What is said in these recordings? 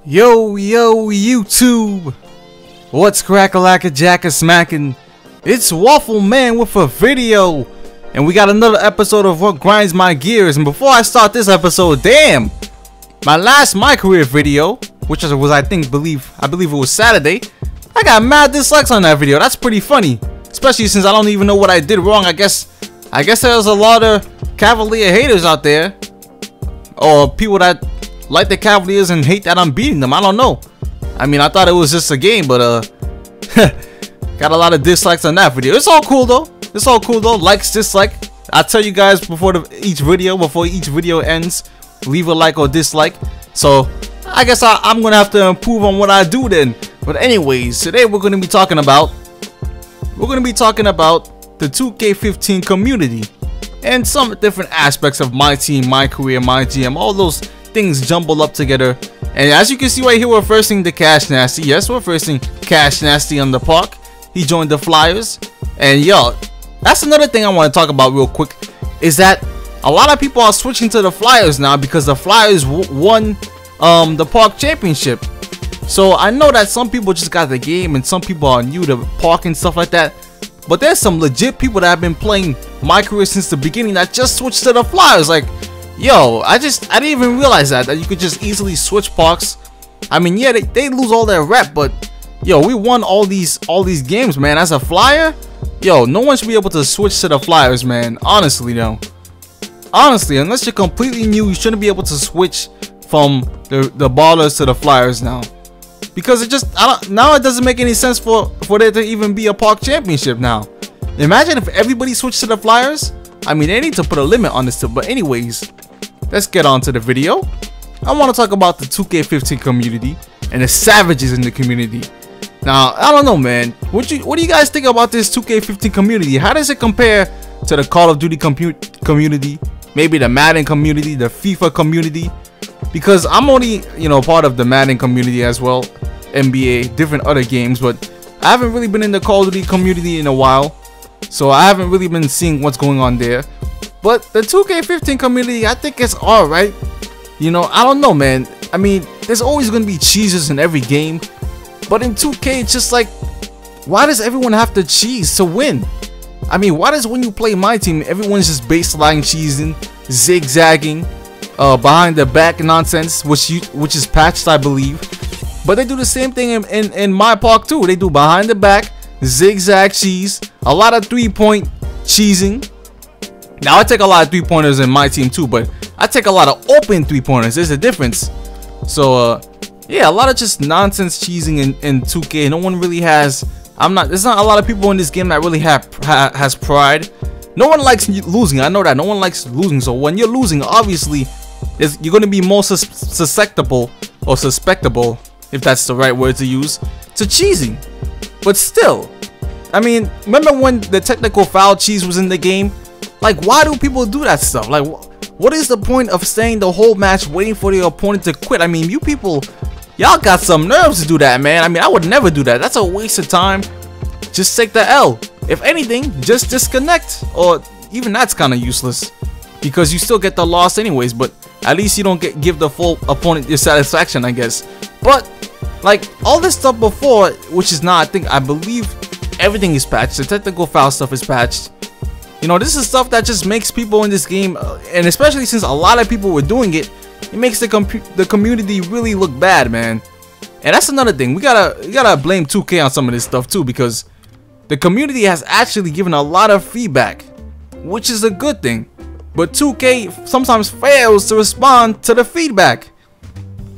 Yo, YouTube! What's crack-a-lack-a-jack-a-smackin'? It's Waffle Man with a video! And we got another episode of what grinds my gears. And before I start this episode, damn! My last My Career video, which was I believe it was Saturday, I got mad dislikes on that video. That's pretty funny. Especially since I don't even know what I did wrong. I guess there's a lot of Cavalier haters out there. Or people that like the Cavaliers and hate that I'm beating them. I don't know. I mean, I thought it was just a game, but got a lot of dislikes on that video. It's all cool though. Likes, dislike. I tell you guys before each video ends, leave a like or dislike. So I guess I'm gonna have to improve on what I do then. But anyways, today we're gonna be talking about the 2K15 community and some different aspects of my team, my career, my GM, all those things jumbled up together. And as you can see right here, we're versing the Cash Nasty. Yes, we're versing Cash Nasty on the park. He joined the Flyers. And yo, that's another thing I want to talk about real quick, is that a lot of people are switching to the Flyers now because the Flyers won the park championship. So I know that some people just got the game and some people are new to park and stuff like that. But there's some legit people that have been playing my career since the beginning that just switched to the Flyers. Like, yo, I didn't even realize that you could just easily switch parks. I mean, yeah, they lose all their rep, but yo, we won all these games, man. As a Flyer, yo, no one should be able to switch to the Flyers, man. Honestly, though. Honestly, unless you're completely new, you shouldn't be able to switch from the Ballers to the Flyers now. Because now it doesn't make any sense for there to even be a park championship now. Imagine if everybody switched to the Flyers. I mean, they need to put a limit on this too. But anyways, let's get on to the video. I want to talk about the 2K15 community and the savages in the community. Now, I don't know, man. What do you guys think about this 2K15 community? How does it compare to the Call of Duty community? Maybe the Madden community, the FIFA community? Because I'm only, part of the Madden community as well, NBA, different other games, but I haven't really been in the Call of Duty community in a while, so I haven't really been seeing what's going on there. But the 2K15 community, I think it's alright. I don't know, man. I mean, there's always going to be cheeses in every game, but in 2K, it's just like, why does everyone have to cheese to win? I mean, why does when you play my team, everyone's just baseline cheesing, zigzagging, behind the back nonsense, which is patched, I believe. But they do the same thing in my park too. They do behind the back, zigzag cheese, a lot of 3-point cheesing. Now I take a lot of 3-pointers in my team too, but I take a lot of open 3-pointers. There's a difference. So yeah, a lot of just nonsense cheesing in 2K. No one really has. There's not a lot of people in this game that really has pride. No one likes losing. I know that no one likes losing. So when you're losing, obviously, you're going to be more susceptible, if that's the right word to use, to cheesing. But still, I mean, remember when the technical foul cheese was in the game? Like, why do people do that stuff? Like, what is the point of staying the whole match waiting for the opponent to quit? I mean, you people, y'all got some nerves to do that, man. I mean, I would never do that. That's a waste of time. Just take the L. If anything, just disconnect, or even that's kind of useless because you still get the loss anyways, but at least you don't give the full opponent your satisfaction, I guess. But like all this stuff before, which is not, I believe everything is patched. The technical foul stuff is patched. This is stuff that just makes people in this game, and especially since a lot of people were doing it, it makes the community really look bad, man. And that's another thing. We gotta blame 2K on some of this stuff too, because the community has actually given a lot of feedback, which is a good thing. But 2K sometimes fails to respond to the feedback.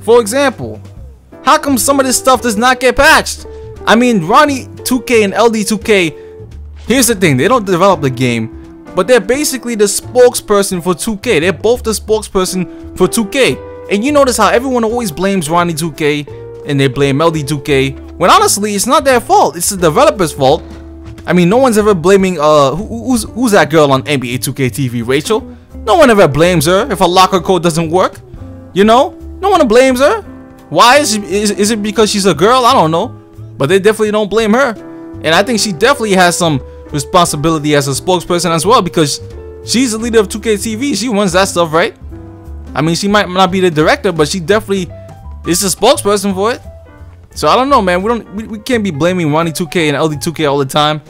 For example, how come some of this stuff does not get patched? I mean, Ronnie 2K and LD2K, here's the thing, they don't develop the game, but they're basically the spokesperson for 2K. They're both the spokesperson for 2K. And you notice how everyone always blames Ronnie 2K and they blame LD2K, when honestly it's not their fault, it's the developer's fault. I mean, no one's ever blaming who's that girl on NBA 2K TV, Rachel? No one ever blames her if a locker code doesn't work. No one blames her. Why is it because she's a girl? I don't know, but they definitely don't blame her. And I think she definitely has some responsibility as a spokesperson as well, because she's the leader of 2K TV. She runs that stuff, right? I mean, she might not be the director, but she definitely is the spokesperson for it. So I don't know, man. We can't be blaming Ronnie 2K and LD 2K all the time,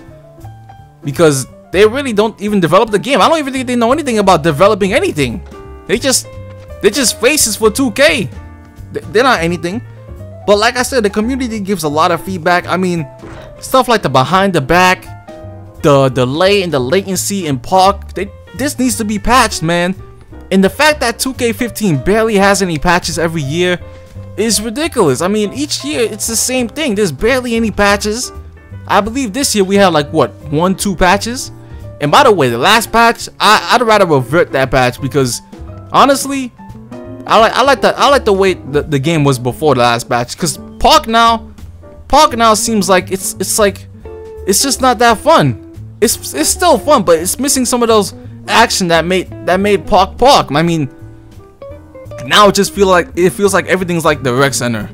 because they really don't even develop the game. I don't even think they know anything about developing anything. They're just faces for 2K. They're not anything. But like I said, the community gives a lot of feedback. I mean, stuff like the behind the back, the delay and the latency in park. This needs to be patched, man. And the fact that 2K15 barely has any patches every year is ridiculous. I mean, each year it's the same thing. There's barely any patches. I believe this year we had like what, 1-2 patches. And by the way, the last patch, I'd rather revert that patch, because honestly, I like the way the game was before the last patch. Because Park now seems like it's just not that fun. It's still fun, but it's missing some of those action that made Park. I mean, now it just feels like everything's like the rec center,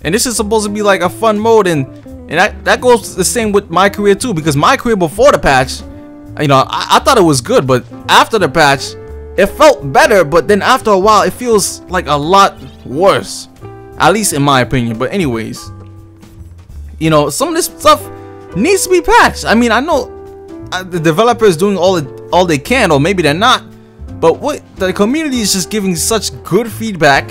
and this is supposed to be like a fun mode, and that goes the same with My Career too, because My Career before the patch, you know, I thought it was good, but after the patch it felt better, but then after a while it feels like a lot worse, at least in my opinion. But anyways, you know, some of this stuff needs to be patched. I mean, I know the developer is doing all they can, or maybe they're not, but what the community is just giving such good feedback.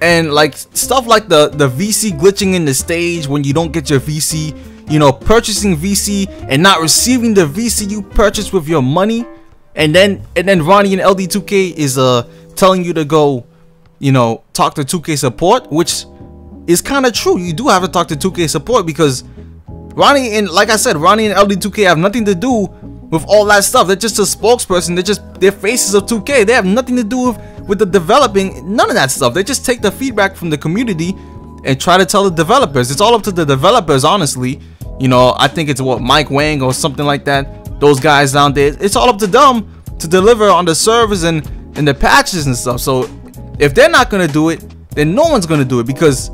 And like stuff like the VC glitching in the stage when you don't get your VC, you know, purchasing VC and not receiving the VC you purchased with your money, and then Ronnie and LD2K is telling you to go, you know, talk to 2K support, which is kind of true. You do have to talk to 2K support, because Ronnie and, like I said, Ronnie and LD2K have nothing to do with all that stuff. They're just a spokesperson. They're faces of 2K. They have nothing to do with the developing, none of that stuff. They just take the feedback from the community and try to tell the developers. It's all up to the developers, honestly. You know, I think it's what, Mike Wang or something like that. Those guys down there. It's all up to them to deliver on the servers and the patches and stuff. So if they're not gonna do it, then no one's gonna do it, because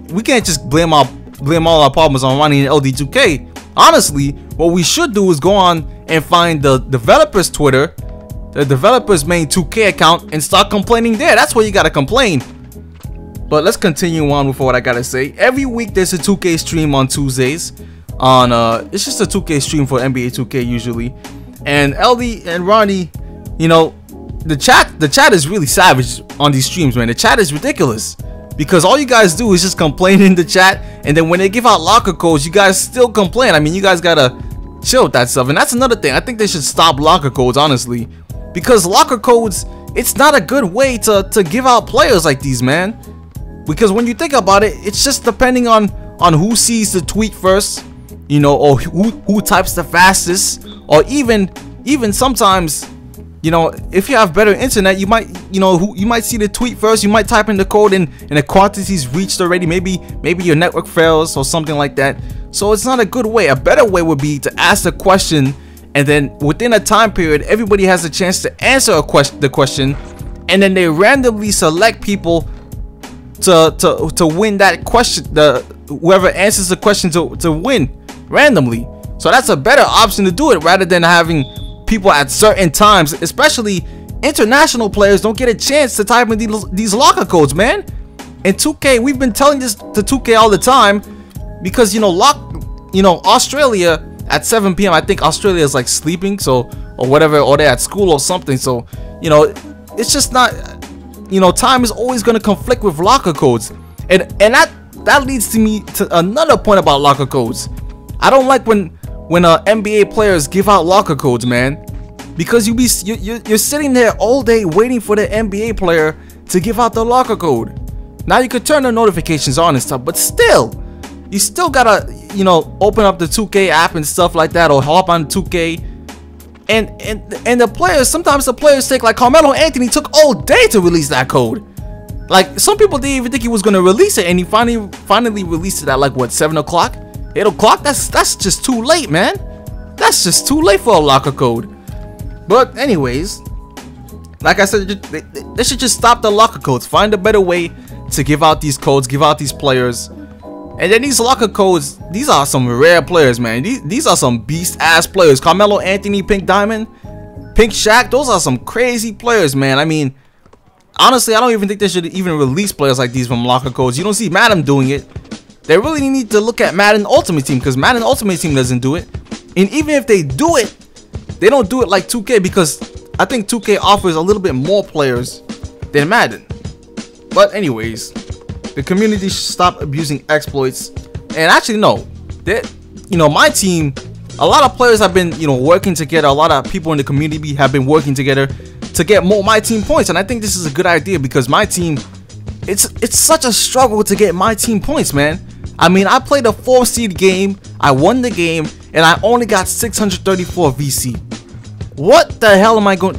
we can't just blame all our problems on Ronnie and LD2K. Honestly, what we should do is go on and find the developers' Twitter, the developers' main 2K account, and start complaining there. That's where you gotta complain. But let's continue on with what I gotta say. Every week there's a 2K stream on Tuesdays. It's just a 2K stream for NBA 2K usually. And LD and Ronnie, you know, the chat is really savage on these streams, man. The chat is ridiculous, because all you guys do is just complain in the chat, and then when they give out locker codes, you guys still complain. I mean, you guys gotta chill with that stuff. And that's another thing. I think they should stop locker codes, honestly, because locker codes, it's not a good way to give out players like these, man. Because when you think about it, it's just depending on who sees the tweet first, you know, or who types the fastest, or even sometimes, you know, if you have better internet, you might, you know, you might see the tweet first. You might type in the code and the quantity's reached already. Maybe your network fails or something like that. So it's not a good way. A better way would be to ask the question, and then within a time period, everybody has a chance to answer the question, and then they randomly select people to win that question. Whoever answers the question to win randomly. So that's a better option to do it, rather than having people at certain times. Especially international players don't get a chance to type in these locker codes, man. And 2K, we've been telling this to 2K all the time, because you know, Australia at 7 p.m. I think Australia is like sleeping, so, or whatever, or they're at school or something. So, you know, it's just not, you know, time is always going to conflict with locker codes. And that leads to me to another point about locker codes. I don't like when NBA players give out locker codes, man, because you're sitting there all day waiting for the NBA player to give out the locker code. Now you could turn the notifications on and stuff, but still, you still gotta, you know, open up the 2K app and stuff like that, or hop on 2K. And the players, sometimes the players take, like Carmelo Anthony took all day to release that code. Like, some people didn't even think he was gonna release it, and he finally released it at like what, 7 o'clock, 8 o'clock. That's just too late, man. That's just too late for a locker code. But anyways, like I said, they should just stop the locker codes. Find a better way to give out these codes, give out these players. And then these locker codes, these are some rare players, man. These are some beast ass players. Carmelo Anthony, Pink Diamond, Pink Shaq, those are some crazy players, man. I mean, honestly, I don't even think they should even release players like these from locker codes. You don't see Madden doing it. They really need to look at Madden Ultimate Team, because Madden Ultimate Team doesn't do it. And even if they do it, they don't do it like 2K, because I think 2K offers a little bit more players than Madden. But anyways, the community should stop abusing exploits. And actually, no, that, you know, my team, a lot of players have been, you know, working together. A lot of people in the community have been working together to get more MyTeam points. And I think this is a good idea, because my team, it's such a struggle to get MyTeam points, man. I mean, I played a 4-seed game, I won the game, and I only got 634 VC. What the hell am I going?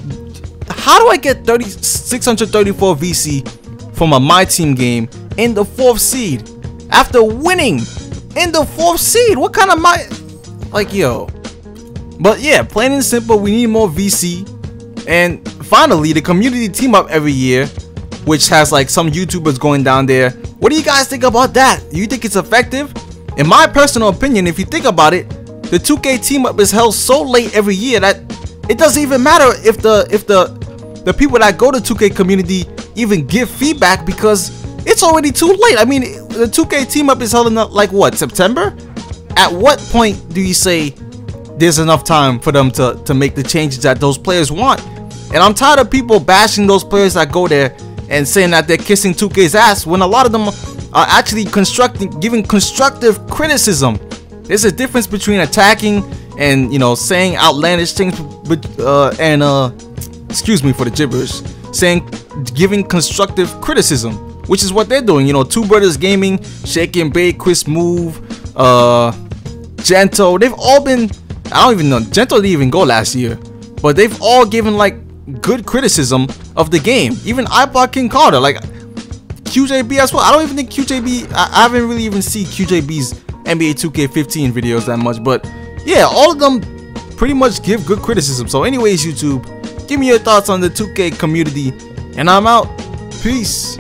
How do I get 634 VC from a MyTeam game in the 4th seed after winning in the 4th seed? What kind of like, yo? But yeah, plain and simple, we need more VC. And finally, the community team up every year, which has like some YouTubers going down there. What do you guys think about that? Do you think it's effective? In my personal opinion, if you think about it, the 2K team up is held so late every year that it doesn't even matter if the people that go to 2K community even give feedback, because it's already too late. I mean, the 2K team up is held in like what, September? At what point do you say there's enough time for them to make the changes that those players want? And I'm tired of people bashing those players that go there and saying that they're kissing 2K's ass, when a lot of them are actually giving constructive criticism. There's a difference between attacking and, you know, saying outlandish things, excuse me for the gibberish, giving constructive criticism, which is what they're doing. You know, Two Brothers Gaming, Shake and Bake, Chris Move, Gento, they've all been, I don't even know, Gento didn't even go last year, but they've all given like good criticism of the game. Even iPod King Carter, like QJB as well. I don't even think QJB, I haven't really even seen QJB's NBA 2K15 videos that much, but yeah, all of them pretty much give good criticism. So anyways, YouTube, give me your thoughts on the 2K community, and I'm out. Peace.